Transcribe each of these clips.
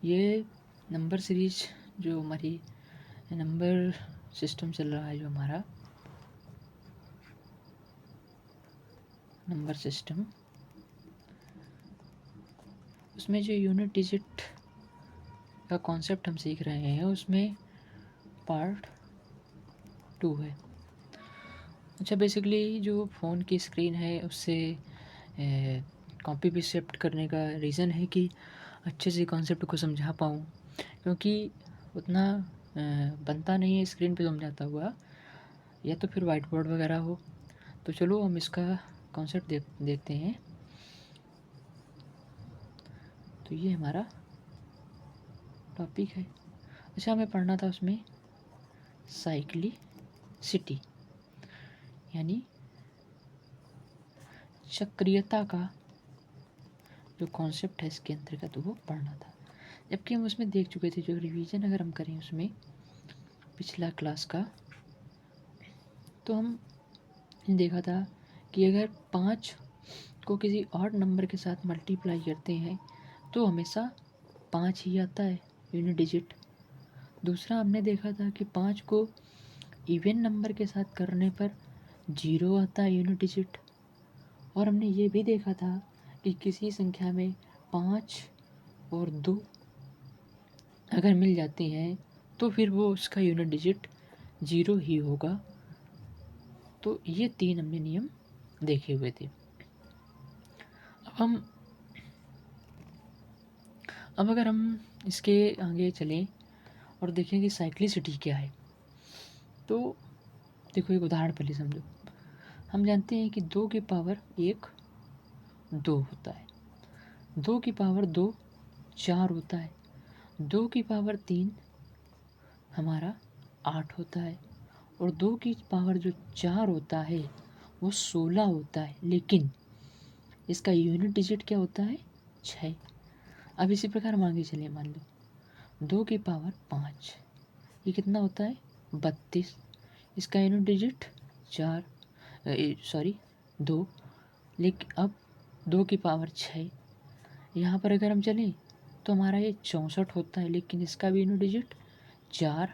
ये number series जो हमारी नंबर सिस्टम चल रहा है, जो हमारा नंबर सिस्टम, उसमें जो यूनिट डिजिट का कॉन्सेप्ट हम सीख रहे हैं उसमें पार्ट 2 है। अच्छा, बेसिकली जो फ़ोन की स्क्रीन है उससे कॉपी भी शिफ्ट करने का रीज़न है कि अच्छे से कॉन्सेप्ट को समझा पाऊँ, क्योंकि उतना बनता नहीं है स्क्रीन पे समझाता हुआ, या तो फिर वाइट बोर्ड वगैरह हो। तो चलो हम इसका कॉन्सेप्ट देखते हैं। तो ये हमारा टॉपिक है। अच्छा, हमें पढ़ना था उसमें साइक्लिसिटी, यानी चक्रीयता का जो कॉन्सेप्ट है इसके अंतर्गत वो पढ़ना था। जबकि हम उसमें देख चुके थे, जो रिवीजन अगर हम करें उसमें पिछला क्लास का, तो हम देखा था कि अगर 5 को किसी ऑड नंबर के साथ मल्टीप्लाई करते हैं तो हमेशा 5 ही आता है यूनिट डिजिट। दूसरा हमने देखा था कि 5 को इवन नंबर के साथ करने पर 0 आता है यूनिट डिजिट। और हमने ये भी देखा था कि किसी संख्या में 5 और 2 अगर मिल जाती हैं तो फिर वो उसका यूनिट डिजिट 0 ही होगा। तो ये 3 हमने नियम देखे हुए थे। अब अगर हम इसके आगे चलें और देखें कि साइक्लिसिटी क्या है, तो देखो एक उदाहरण पहले समझो। हम जानते हैं कि 2 की पावर 1 2 होता है, 2 की पावर 2 4 होता है, 2 की पावर 3 हमारा 8 होता है, और 2 की पावर जो 4 होता है वो 16 होता है। लेकिन इसका यूनिट डिजिट क्या होता है? 6। अब इसी प्रकार हम आगे चलिए, मान लो 2 की पावर 5, ये कितना होता है? 32। इसका यूनिट डिजिट 4, सॉरी 2। लेकिन अब 2 की पावर 6, यहाँ पर अगर हम चलें तो हमारा ये 64 होता है, लेकिन इसका भी यूनिट डिजिट 4।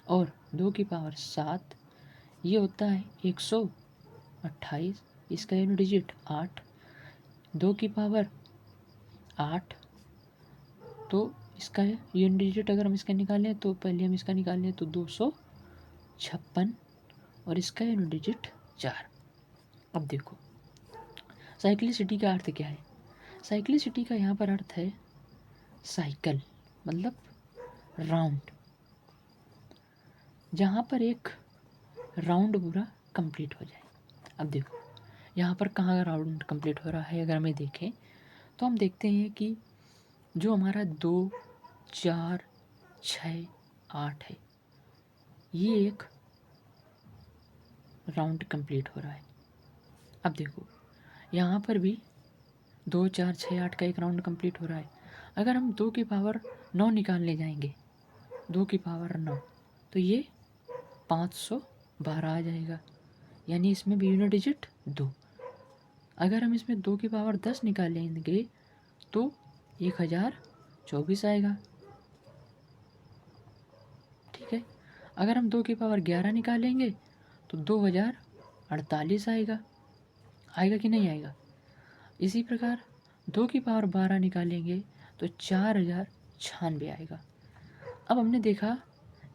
और 2 की पावर 7, ये होता है 128, इसका यूनिट डिजिट 8। 2 की पावर 8, तो इसका यूनिट डिजिट अगर हम इसका निकालें तो पहले हम इसका निकालें तो 256, और इसका यूनिट डिजिट 4। अब देखो साइक्लिसिटी का अर्थ क्या है। साइक्लिसिटी का यहाँ पर अर्थ है साइकिल, मतलब राउंड, जहाँ पर एक राउंड पूरा कंप्लीट हो जाए। अब देखो यहाँ पर कहाँ राउंड कंप्लीट हो रहा है, अगर हमें देखें तो हम देखते हैं कि जो हमारा 2 4 6 8 है, ये एक राउंड कंप्लीट हो रहा है। अब देखो यहाँ पर भी 2 4 6 8 का एक राउंड कंप्लीट हो रहा है। अगर हम 2 की पावर 9 निकालने जाएंगे, 2 की पावर 9, तो ये 512 आ जाएगा, यानी इसमें भी यूनिट डिजिट 2। अगर हम इसमें 2 की पावर 10 निकालेंगे तो 1024 आएगा। ठीक है, अगर हम 2 की पावर 11 निकालेंगे तो 2048 आएगा। आएगा कि नहीं आएगा? इसी प्रकार 2 की पावर 12 निकालेंगे तो 4096 आएगा। अब हमने देखा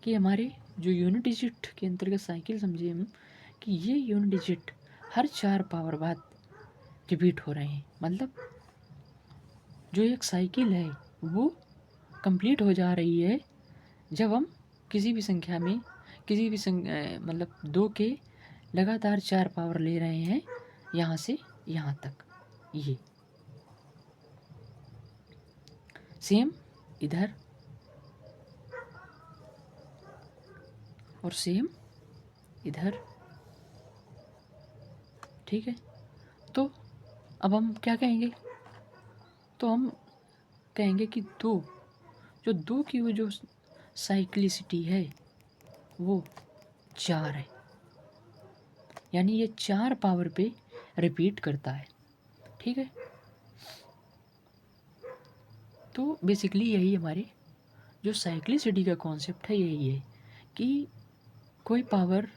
कि हमारे जो यूनिट डिजिट के अंतर्गत साइकिल समझे हम, कि ये यूनिट डिजिट हर 4 पावर बाद रिपीट हो रहे हैं। मतलब जो एक साइकिल है वो कंप्लीट हो जा रही है जब हम किसी भी संख्या में मतलब 2 के लगातार 4 पावर ले रहे हैं, यहाँ से यहाँ तक। ये सेम इधर और सेम इधर। ठीक है, तो अब हम क्या कहेंगे? तो हम कहेंगे कि जो दो की वो जो साइक्लिसिटी है वो 4 है, यानी ये 4 पावर पे रिपीट करता है। ठीक है, तो बेसिकली यही हमारे जो साइक्लिसिटी का कॉन्सेप्ट है यही है कि कोई पावर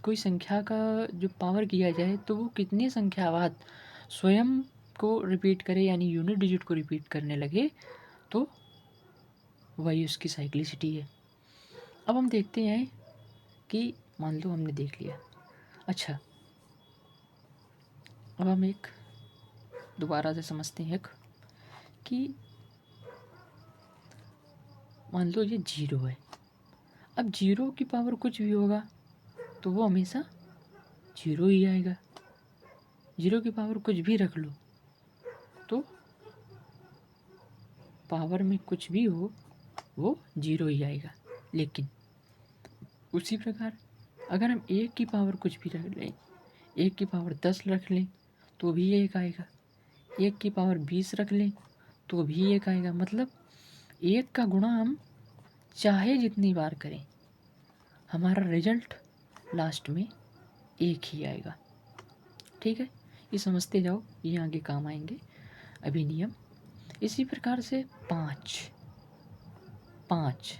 कोई संख्या का जो पावर किया जाए तो वो कितनी संख्या बाद स्वयं को रिपीट करे, यानी यूनिट डिजिट को रिपीट करने लगे, तो वही उसकी साइक्लिसिटी है। अब हम देखते हैं कि मान लो हमने देख लिया। अच्छा, अब हम एक दोबारा से समझते हैं कि मान लो ये 0 है। अब 0 की पावर कुछ भी होगा तो वो हमेशा 0 ही आएगा। 0 की पावर कुछ भी रख लो तो पावर में कुछ भी हो वो 0 ही आएगा। लेकिन उसी प्रकार अगर हम 1 की पावर कुछ भी रख लें, 1 की पावर 10 रख लें तो भी 1 आएगा, 1 की पावर 20 रख लें तो भी 1 आएगा। मतलब 1 का गुणा हम चाहे जितनी बार करें हमारा रिजल्ट लास्ट में 1 ही आएगा। ठीक है, ये समझते जाओ, ये आगे काम आएंगे अभी नियम। इसी प्रकार से 5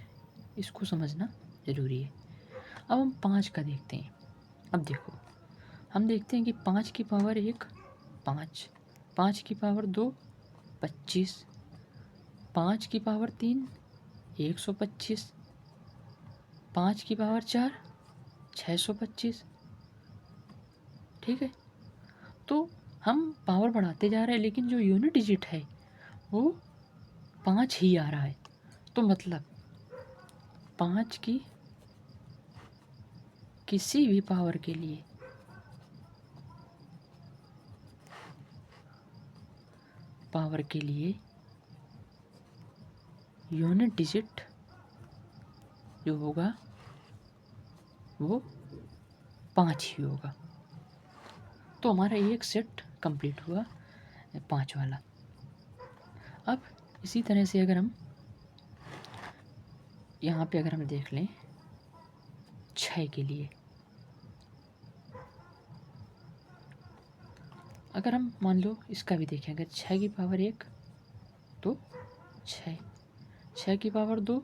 इसको समझना ज़रूरी है। अब हम 5 का देखते हैं। अब देखो, हम देखते हैं कि 5 की पावर 1 5, 5 की पावर 2 25, 5 की पावर 3 125, 5 की पावर 4 625। ठीक है, तो हम पावर बढ़ाते जा रहे हैं लेकिन जो यूनिट डिजिट है वो 5 ही आ रहा है। तो मतलब 5 की किसी भी पावर के लिए यूनिट डिजिट जो होगा वो 5 ही होगा। तो हमारा एक सेट कंप्लीट हुआ 5 वाला। अब इसी तरह से अगर हम यहाँ पे अगर हम देख लें 6 के लिए, अगर हम मान लो इसका भी देखें, अगर 6 की पावर 1 तो 6, 6 की पावर 2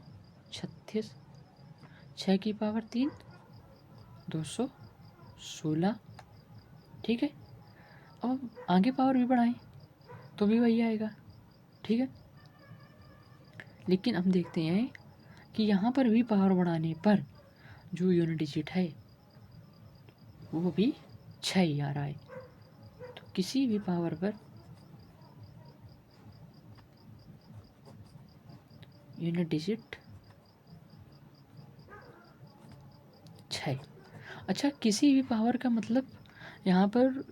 36, 6 की पावर 3 216। ठीक है, अब हम आगे पावर भी बढ़ाएं तो भी वही आएगा। ठीक है, लेकिन हम देखते हैं कि यहाँ पर भी पावर बढ़ाने पर जो यूनिट डिजिट है वो भी 6 ही आ रहा है। तो किसी भी पावर पर यूनिट डिजिट 6। अच्छा, किसी भी पावर का मतलब यहाँ पर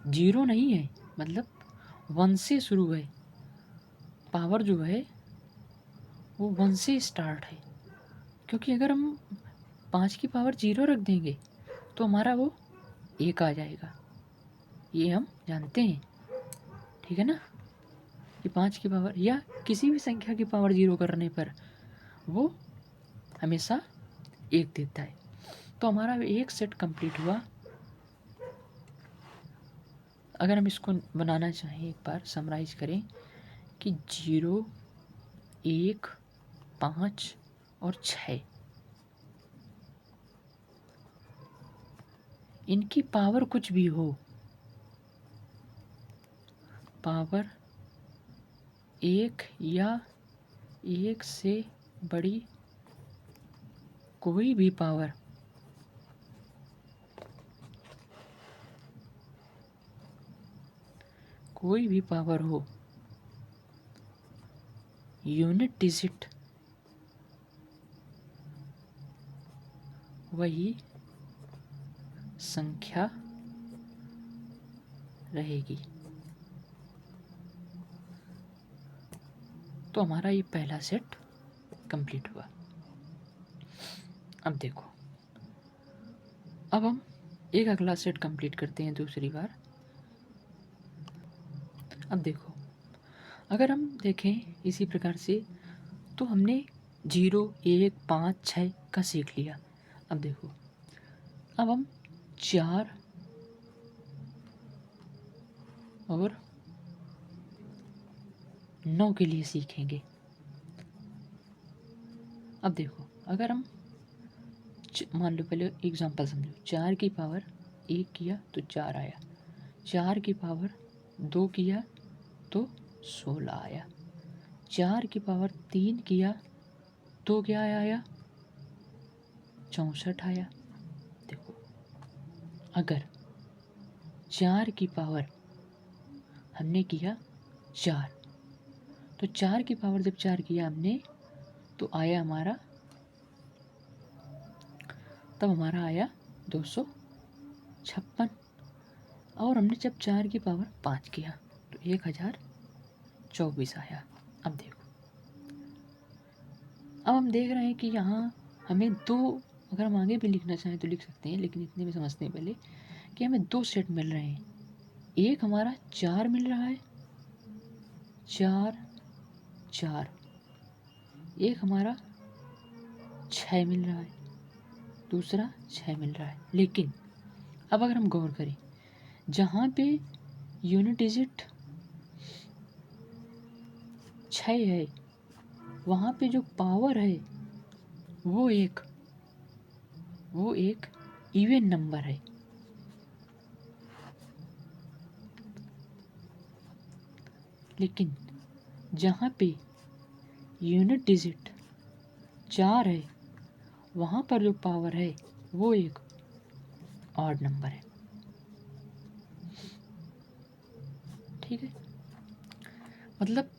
0 नहीं है, मतलब 1 से शुरू है। पावर जो है वो 1 से स्टार्ट है, क्योंकि अगर हम 5 की पावर 0 रख देंगे तो हमारा वो 1 आ जाएगा, ये हम जानते हैं। ठीक है ना, कि 5 की पावर या किसी भी संख्या की पावर 0 करने पर वो हमेशा 1 देता है। तो हमारा एक सेट कंप्लीट हुआ। अगर हम इसको बनाना चाहें, एक बार समराइज करें कि 0 1 5 और 6 इनकी पावर कुछ भी हो, पावर 1 या 1 से बड़ी कोई भी पावर हो, यूनिट डिजिट वही संख्या रहेगी। तो हमारा ये पहला सेट कंप्लीट हुआ। अब देखो, अब हम एक अगला सेट कंप्लीट करते हैं दूसरी बार। अब देखो, अगर हम देखें इसी प्रकार से तो हमने 0 1 5 6 का सीख लिया। अब देखो, अब हम 4 और 9 के लिए सीखेंगे। अब देखो, अगर हम मान लो, पहले एग्जांपल समझो, 4 की पावर 1 किया तो 4 आया, 4 की पावर 2 किया तो 16 आया, 4 की पावर 3 किया तो क्या आया, 64 आया। देखो, अगर 4 की पावर हमने किया 4, तो 4 की पावर जब 4 किया हमने तो आया हमारा, तब हमारा आया 256। और हमने जब 4 की पावर 5 किया तो 1024 आया। अब देखो, अब हम देख रहे हैं कि यहाँ हमें दो, अगर हम आगे भी लिखना चाहें तो लिख सकते हैं, लेकिन इतने में समझते हैं पहले कि हमें 2 सेट मिल रहे हैं। एक हमारा 4 मिल रहा है, 4 4, एक हमारा 6 मिल रहा है, दूसरा 6 मिल रहा है। लेकिन अब अगर हम गौर करें, जहाँ पे यूनिट डिजिट 6 है, वहाँ पे जो पावर है वो एक इवन नंबर है। लेकिन जहाँ पे यूनिट डिजिट 4 है, वहाँ पर जो पावर है वो एक ऑड नंबर है। ठीक है, मतलब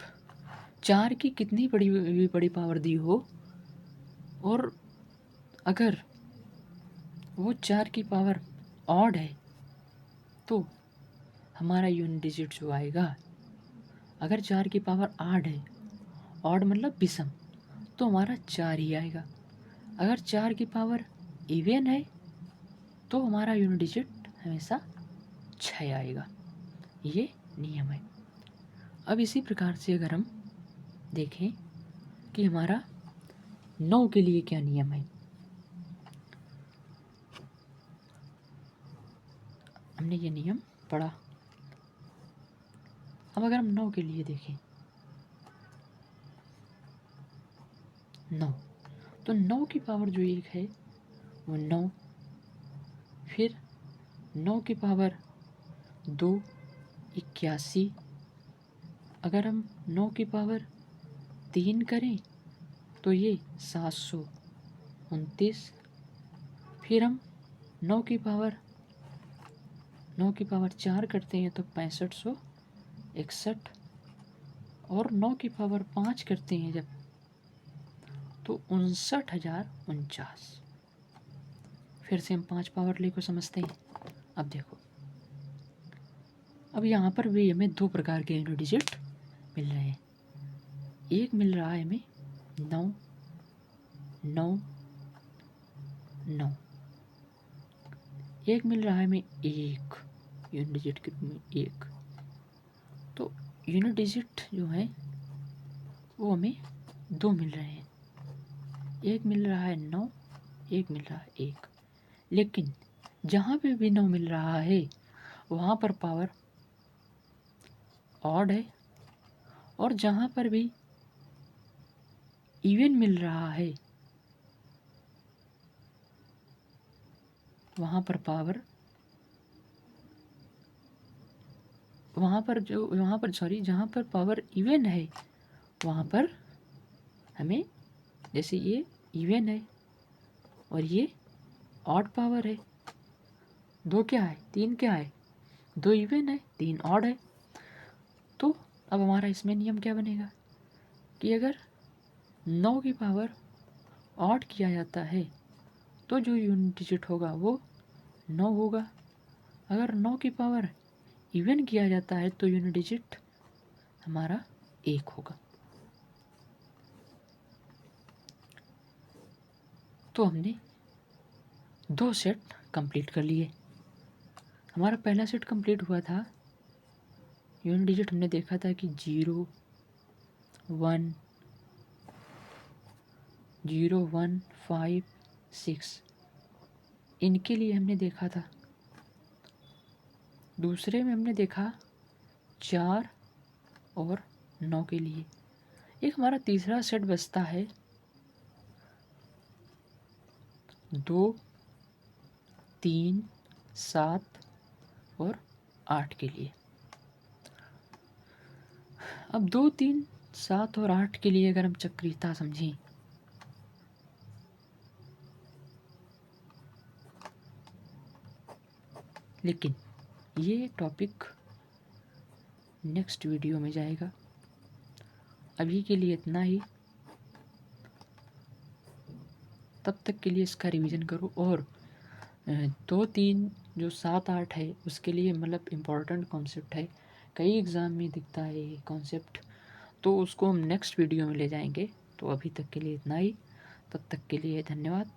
4 की कितनी बड़ी बड़ी पावर दी हो, और अगर वो 4 की पावर ऑड है तो हमारा यूनिट डिजिट जो आएगा, अगर 4 की पावर 8 है, ऑड मतलब विषम, तो हमारा 4 ही आएगा। अगर 4 की पावर इवन है तो हमारा यूनिट डिजिट हमेशा 6 आएगा। ये नियम है। अब इसी प्रकार से अगर हम देखें कि हमारा 9 के लिए क्या नियम है, हमने ये नियम पढ़ा। अब अगर हम 9 के लिए देखें, 9, तो 9 की पावर जो 1 है वो 9, फिर 9 की पावर 2 81, अगर हम 9 की पावर 3 करें तो ये 729, फिर हम 9 की पावर 4 करते हैं तो 6561, और 9 की पावर 5 करते हैं जब तो 59,049। फिर से हम 5 पावर ले को समझते हैं। अब देखो, अब यहाँ पर भी हमें 2 प्रकार के यूनिट डिजिट मिल रहे हैं। एक मिल रहा है हमें 9 9 9, एक मिल रहा है हमें 1 यूनिट डिजिट के रूप में 1। तो यूनिट डिजिट जो है वो हमें 2 मिल रहे हैं, एक मिल रहा है 9, एक मिल रहा है 1। लेकिन जहाँ पे भी 9 मिल रहा है वहाँ पर पावर ऑड है, और जहाँ पर भी इवन मिल रहा है वहाँ पर पावर जहाँ पर पावर इवन है वहाँ पर हमें, जैसे ये इवन है और ये ऑड पावर है, 2 क्या है 3 क्या है, 2 इवन है 3 ऑड है। तो अब हमारा इसमें नियम क्या बनेगा कि अगर 9 की पावर ऑड किया जाता है तो जो यूनिट डिजिट होगा वो 9 होगा। अगर 9 की पावर इवन किया जाता है तो यूनिट डिजिट हमारा 1 होगा। तो हमने 2 सेट कंप्लीट कर लिए। हमारा पहला सेट कंप्लीट हुआ था, यूनिट डिजिट हमने देखा था कि 0 1 0 1 5 6, इनके लिए हमने देखा था। दूसरे में हमने देखा 4 और 9 के लिए। एक हमारा तीसरा सेट बचता है 2, 3, 7 और 8 के लिए। अब 2, 3, 7 और 8 के लिए अगर हम चक्रीयता समझें, लेकिन ये टॉपिक नेक्स्ट वीडियो में जाएगा। अभी के लिए इतना ही। तब तक के लिए इसका रिवीजन करो। और 2, 3 जो 7, 8 है उसके लिए मतलब इम्पोर्टेंट कॉन्सेप्ट है, कई एग्ज़ाम में दिखता है ये कॉन्सेप्ट, तो उसको हम नेक्स्ट वीडियो में ले जाएंगे। तो अभी तक के लिए इतना ही। तब तक के लिए धन्यवाद।